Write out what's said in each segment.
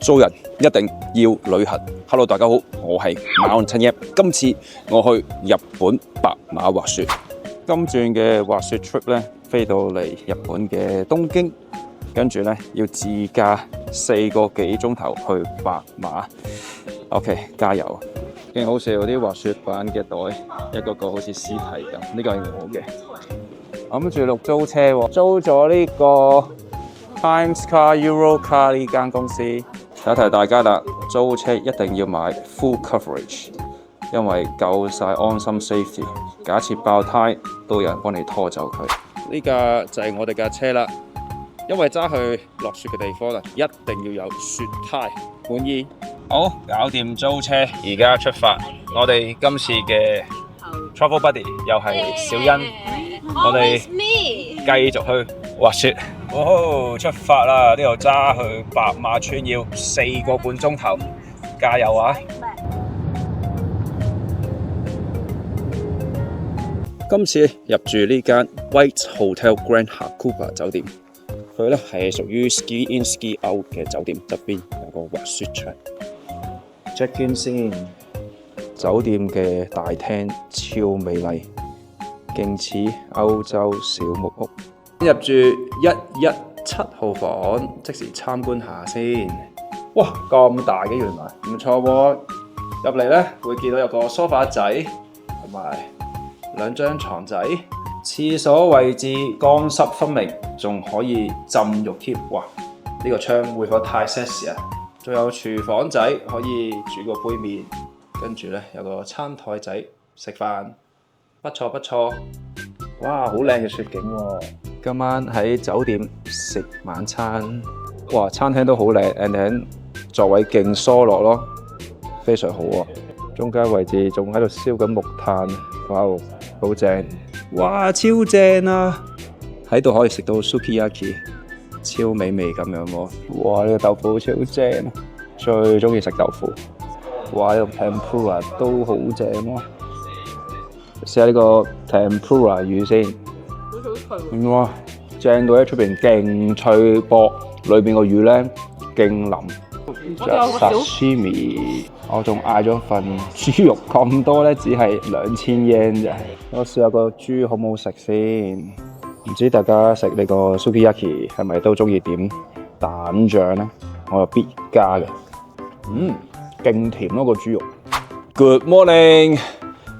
做人一定要旅行。Hello， 大家好，我係 Mountain Yap。今次我去日本白馬滑雪。今轉嘅滑雪 trip 咧，飛到嚟日本嘅東京，跟住咧要自駕4個幾鐘頭去白馬。OK， 加油！勁好笑，啲滑雪板嘅袋一個個好似屍體咁，呢個係我嘅。諗住錄租車喎，租咗呢個 Times Car、Eurocar 呢間公司。提提大家啦，租車一定要買 full coverage， 因為夠晒安心 safety。假設爆胎，都有人幫你拖走佢。呢架就係我哋架車啦，因為揸去落雪嘅地方啦，一定要有雪胎。滿意？好，搞掂租車，而家出發。我哋今次嘅 travel buddy 又係小欣，我哋繼續去滑雪。出發啦！呢度揸去白馬村要4個半鐘頭，加油啊！今次入住呢間 White Hotel Grand Hakuba 酒店，佢咧係屬於 Ski In Ski Out 嘅酒店，側邊有個滑雪場。check in 先，酒店嘅大廳超美麗，勁似歐洲小木屋。入住117號房，即時參觀下先。哇，咁大嘅原來，唔錯喎！入嚟咧會見到有個梳化仔，同埋2張床仔。廁所位置乾濕分明，仲可以浸浴添。哇！呢個窗會否太 sexy 啊？仲有廚房仔可以煮個杯麵，跟住咧有個餐台仔食飯，不錯不錯。哇，好靚嘅雪景喎！今晚喺酒店食晚餐，哇！餐廳都好靚 ，and then 座位勁疏落咯，非常好啊！中間位置仲喺度燒緊木炭，哇，好正！哇，超正啊！喺度可以食到 sukiyaki， 超美味咁樣喎！哇，呢個豆腐超正啊！最中意食豆腐。哇，呢個 tempura 都好正咯！試下呢個 tempura 魚先。哇，正到喺出邊勁脆薄，裏邊個魚咧勁腍。仲有 sashimi， 我仲嗌咗份豬肉，咁多咧只係2000 yen 咋。我試下個豬好唔好食先。唔知大家食呢個 sukiyaki 係咪都中意點蛋醬咧？我有必加嘅。勁甜咯個豬肉。Good morning，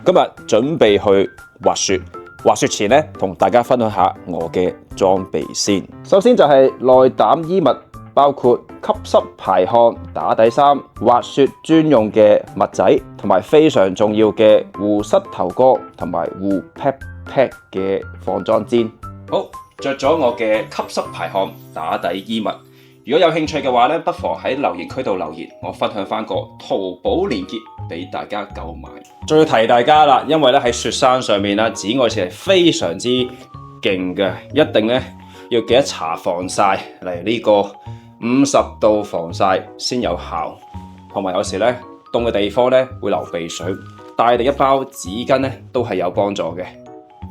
今日準備去滑雪。滑雪前咧，同大家分享下我嘅裝備先。首先就係內膽衣物，包括吸濕排汗打底衫、滑雪專用嘅襪仔，同埋非常重要嘅護膝頭哥同埋護 pat 嘅防撞墊。好，着咗我嘅吸濕排汗打底衣物。如果有興趣嘅話咧，不妨喺留言區度留言，我分享翻個淘寶鏈接俾大家購買。仲要提大家啦，因為咧喺雪山上面啦，紫外線係非常之勁嘅，一定咧要記得搽防曬，例如呢個50度防曬先有效。同埋有時咧凍嘅地方咧會流鼻水，帶定一包紙巾咧都係有幫助嘅。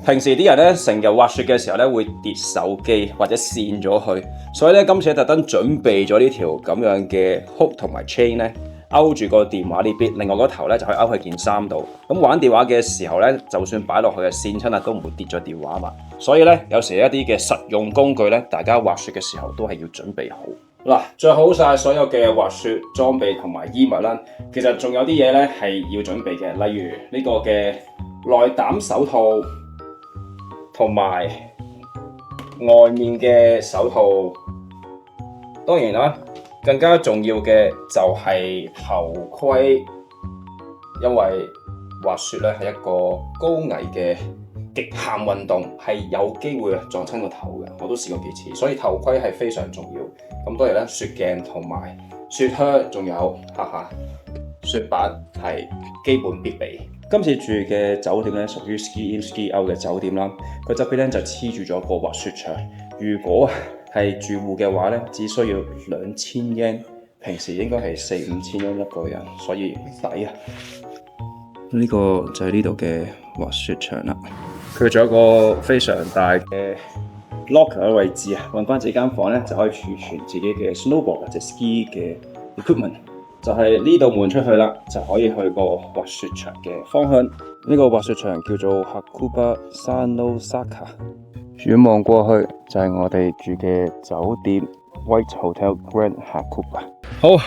平時啲人咧成日滑雪嘅時候咧會跌手機或者跣咗佢，所以咧今次特登準備咗呢條咁樣嘅 hook 同埋 chain 咧，勾住個電話呢邊，另外嗰頭咧就可以勾喺件衫度。咁玩電話嘅時候咧，就算擺落去啊跣親啊都唔會跌咗電話嘛。所以咧有時一啲嘅實用工具咧，大家滑雪嘅時候都係要準備好。嗱，着好晒所有嘅滑雪裝備同埋衣物啦，其實仲有啲嘢咧係要準備嘅，例如呢個嘅內膽手套。同埋外面嘅手套，當然啦，更加重要嘅就係頭盔，因為滑雪咧係一個高危嘅極限運動，係有機會撞親個頭嘅，我都試過幾次，所以頭盔係非常重要。咁當然啦，雪鏡同埋雪靴，仲有雪板係基本必備。今次住嘅酒店咧屬於 Ski In Ski Out 嘅酒店啦，佢側邊咧就黐住咗個滑雪場。如果係住戶嘅話咧，只需要2000 yen， 平時應該係4-5千 yen 一個人，所以抵啊！呢個就係呢度嘅滑雪場啦。佢仲有一個非常大嘅 locker 嘅位置啊，揾翻自己間房咧就可以儲存自己嘅 snowboard 或者 ski 嘅 equipment， 就係呢道門出去啦，就可以去個滑雪場嘅方向。呢個滑雪場叫做 Hakuba Sanosaka， 遠望過去就係我哋住嘅酒店 White Hotel Grand Hakuba。好，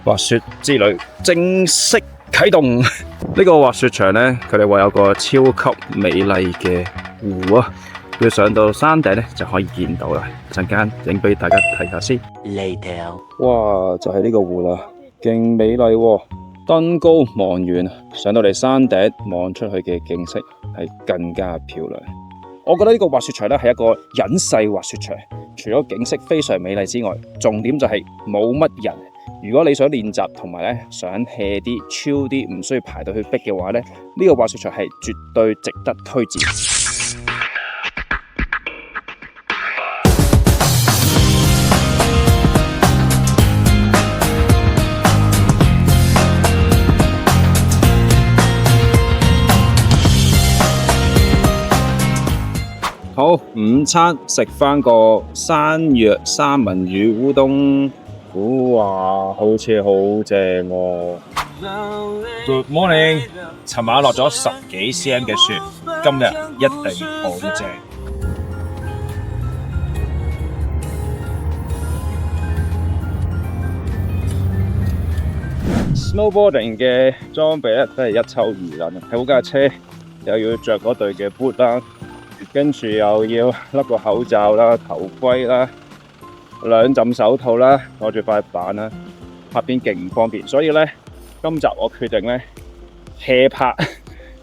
滑雪之旅正式啟動。呢個滑雪場呢，佢哋話有個超級美麗嘅湖啊，要上到山頂呢就可以見到啦。陣間影俾大家睇下先。Later， 哇，就係呢個湖啦，勁美麗喎！登高望遠，上到嚟山頂望出去嘅景色係更加漂亮。我覺得呢個滑雪場呢係一個隱世滑雪場，除咗景色非常美麗之外，重點就係冇乜人。如果你想練習同埋咧想 hea 啲、chill 啲，唔需要排到去逼嘅話咧，呢個滑雪場係絕對值得推薦。好，午餐食返個山藥三文魚烏冬。哇，好似好正喎 ！Good morning， 尋晚落咗10幾 cm 嘅雪，今日一定好正。Snowboarding 嘅裝備咧都係一抽二拎，喺嗰架車又要着嗰對嘅 boot 啦，跟住又要笠個口罩啦、頭盔啦。2浸手套啦，攞住塊板啦，拍片勁唔方便，所以咧今集我決定咧 hea 拍，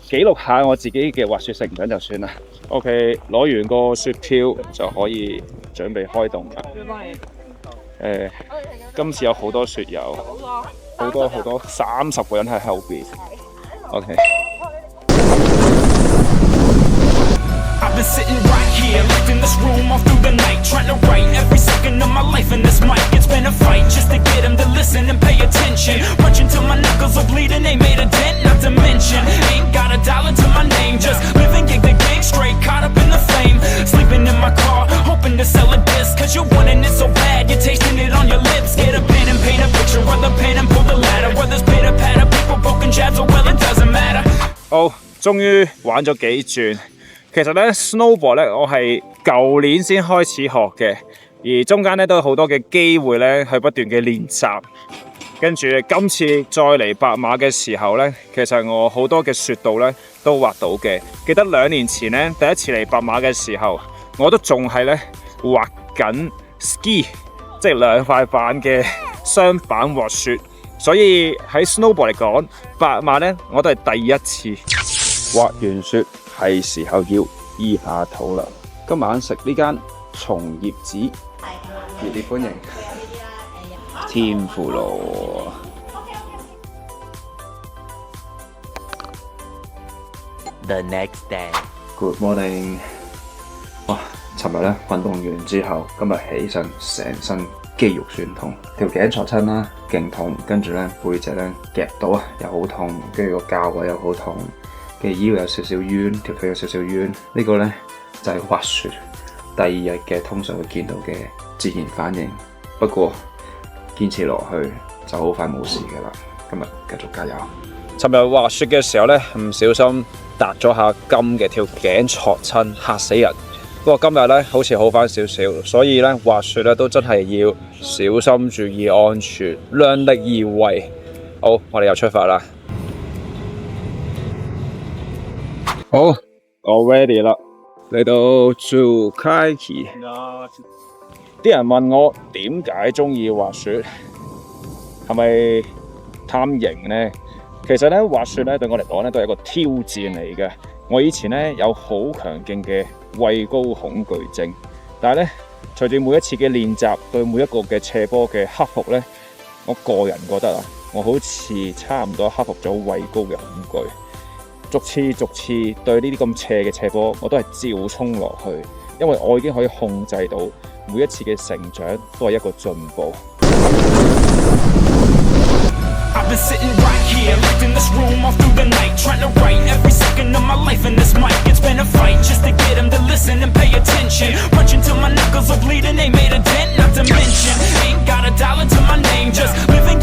記錄下我自己嘅滑雪成長就算啦。OK， 攞完個雪票就可以準備開動啦。今次有好多雪友，好多30個人喺後邊。OK。I've been sitting right here, locked in this room all through the night, trying to write every second of my life in this mic. It's been a fight just to get them to listen and pay attention. Punching till my knuckles are bleeding, ain't made a dent, not to mention ain't got a dollar to my name. Just living gig to gig, straight caught up in the flame. Sleeping in my car, hoping to sell a disc, cause you're wanting it so bad, you're tasting it on your lips. Get a pen and paint a picture of the pen and pull the ladder. Whether it's pitter patter, people poking jabs, or well it doesn't matter. 好，終於玩咗幾轉。其實咧 snowboard 咧，我係舊年先開始學嘅，而中間咧都有好多嘅機會咧去不斷嘅練習。跟住今次再嚟白馬嘅時候咧，其實我好多嘅雪道咧都滑到嘅。記得2年前咧第一次嚟白馬嘅時候，我都仲係咧滑緊 ski， 即係2塊板嘅雙板滑雪。所以喺 snowboard 嚟講，白馬咧我都係第一次滑完雪。係時候要醫下肚啦！今晚食呢間松葉子，熱烈歡迎天婦羅。The next day. Good morning。哇！尋日咧運動完之後，今日起身成身肌肉酸痛，條頸挫親啦，勁痛，跟住咧背脊咧夾到啊，又好痛，跟住個骹位又好痛。嘅腰有少少冤，條腿有少少冤，呢個呢，就係滑雪第2日嘅通常會見到嘅自然反應。不過堅持落去就好快冇事㗎啦。今日繼續加油。尋日滑雪嘅時候呢，唔小心搭咗下金嘅條頸挫親，嚇死人。不過今日呢，好似好返少少，所以呢，滑雪呢都真係要小心注意安全，量力而為。好，我哋又出發啦。好，我 ready 啦，嚟到 Zukaiki。啲人問我點解中意滑雪，係咪貪型呢？其實咧滑雪咧對我嚟講咧都係一個挑戰嚟嘅。我以前咧有好強勁嘅畏高恐懼症，但係咧隨住每一次嘅練習，對每一個嘅斜坡嘅克服咧，我個人覺得啊，我好似差唔多克服咗畏高嘅恐懼。逐次對呢啲咁斜嘅斜坡，我都係照衝落去，因為我已經可以控制到每一次嘅成長都係一個進步。I've been sitting right here, locked in this room all through the night, trying to write every second of my life in this mic. It's been a fight just to get them to listen and pay attention. Punching till my knuckles are bleeding, ain't made a dent, not to mention ain't got a dollar to my name. Just living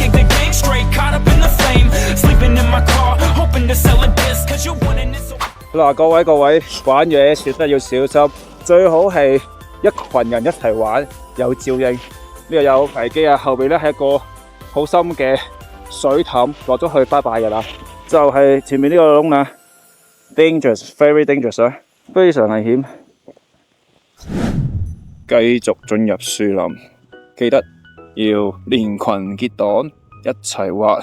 嗱，各位玩嘢切得要小心，最好係一群人一齊玩，有照應。呢度有危機啊！後邊咧係一個好深嘅水凼，落咗去拜拜㗎啦。就係前面呢個窿啦 ，dangerous，very dangerous 啊，非常危險。繼續進入樹林，記得要連群結黨一齊滑。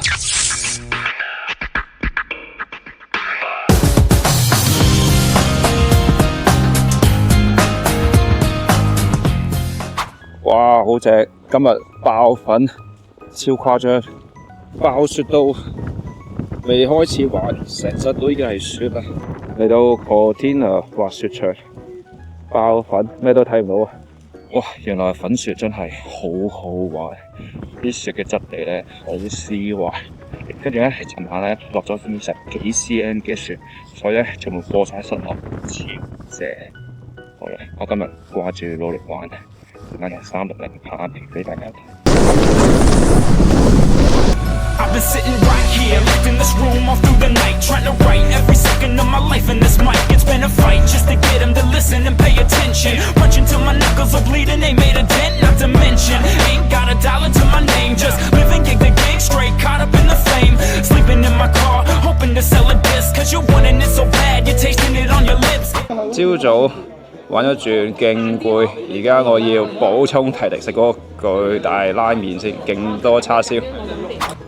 哇，好正！今日爆粉，超誇張，爆雪到未開始玩，成身都已經係雪啦。嚟到 Cortina 滑雪場，爆粉，咩都睇唔到啊！哇，原來粉雪真係好好玩，啲雪嘅質地咧好絲滑，跟住咧尋晚咧落咗20幾 cm 嘅雪，所以咧全部過晒室內，超正！好啦，我今日掛住努力玩。今日360拍片俾大家睇。I've been sitting right here, locked in this room all through the night, trying to write every second of my life in this mic. It's been a fight just to get them to listen and pay attention. Punching till my knuckles are bleeding, ain't made a dent, not to mention. Ain't got a dollar to my name, just living gig to gig, straight caught up in the flame. Sleeping in my car, hoping to sell a disc, cause you're wanting it so bad, you're tasting it on your lips. 朝早玩咗轉，勁攰，而家我要補充體力，食嗰個巨大拉麵先，勁多叉燒。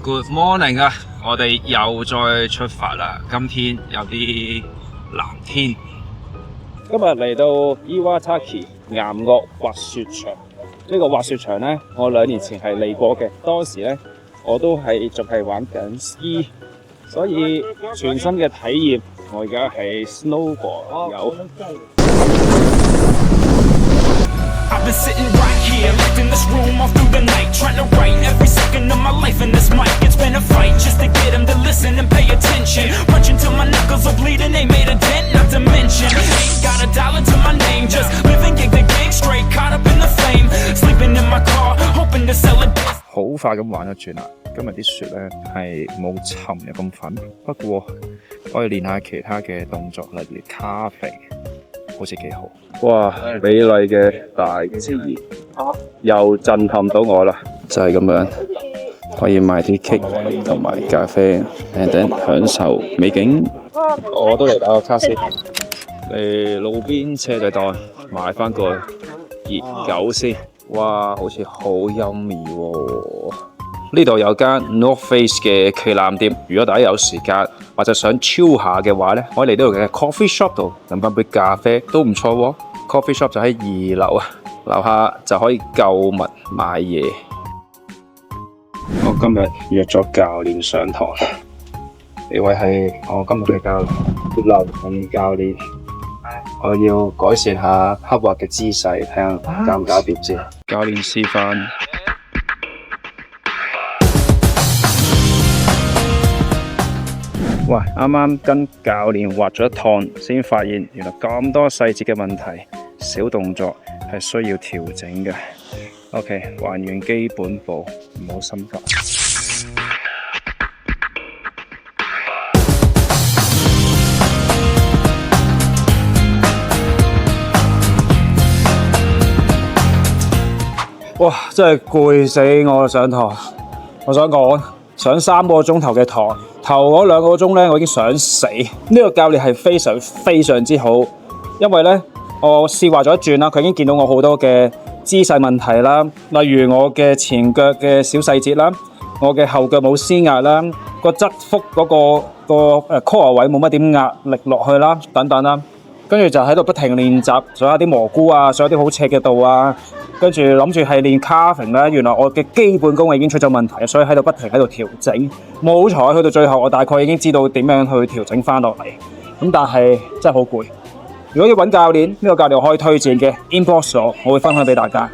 Good morning 啊！我哋又再出發啦。今天有啲藍天。今日嚟到 Iwataki 岩岳滑雪場。呢個滑雪場呢，我2年前係嚟過嘅，當時呢，我都仲係玩緊 ski， 所以全新嘅體驗。我而家係 snowboard 有。I've been sitting right here, locked in this room all through the night, trying to write every second of my life in this mic. It's been a fight just to get them to listen and pay attention. Punching till my knuckles are bleeding, ain't made a dent, not to mention. Ain't got a dollar to my name, just living gig to gig, straight caught up in the flame. Sleeping in my car, hoping to sell a disc. 好快咁玩一轉啦！今日啲雪咧係冇尋日咁粉，不過可以練下其他嘅動作，例如卡肥。好似幾好，哇！美麗嘅大自然又震撼到我啦，就係咁樣，可以買啲 cake 同埋咖啡 ，and then 享受美景。我都嚟打個卡先，嚟路邊車仔檔買翻個熱狗先，哇！好似好yummy喎。呢度有間 North Face 嘅旗艦店，如果大家有時間或者想 chill 下嘅話咧，可以嚟呢度嘅 coffee shop 度飲翻杯咖啡都唔錯喎。coffee shop 就喺2樓啊，樓下就可以購物買嘢。我今日約咗教練上堂，呢位係我今日嘅教練，劉訓教練。我要改善下刻畫嘅姿勢，睇下搞唔搞掂先。教練示範。哇！啱啱跟教練滑咗一趟，先發現原來咁多細節嘅問題，小動作係需要調整嘅。OK， 還原基本步，唔好心急。哇！真係攰死我上堂，我想講。上3個鐘頭嘅堂，頭嗰2個鐘咧，我已經想死。呢個教練係非常之好，因為咧我試滑咗一轉啦，佢已經見到我好多嘅姿勢問題啦，例如我嘅前腳嘅小細節啦，我嘅後腳冇施壓啦，個側腹嗰個core 位冇乜點壓力落去啦，等等啦。跟住就喺度不停練習，上下啲蘑菇啊，上下啲好斜嘅度啊，跟住諗住係練 carving 啦。原來我嘅基本功已經出咗問題，所以喺度不停喺度調整。冇好彩去到最後，我大概已經知道點樣去調整翻落嚟。咁但係真係好攰。如果要揾教練，呢個教練我可以推薦嘅 Inbox 我會分享俾大家。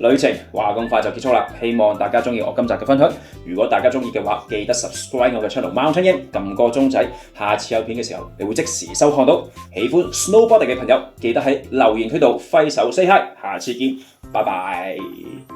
旅程話咁快就結束啦，希望大家中意我今集嘅分享。如果大家中意嘅話，記得 subscribe 我嘅 channel Mountain Ink， 撳個鐘仔，下次有片嘅時候你會即時收看到。喜歡 snowboarding 嘅朋友，記得喺留言區度揮手 say hi， 下次見，拜拜。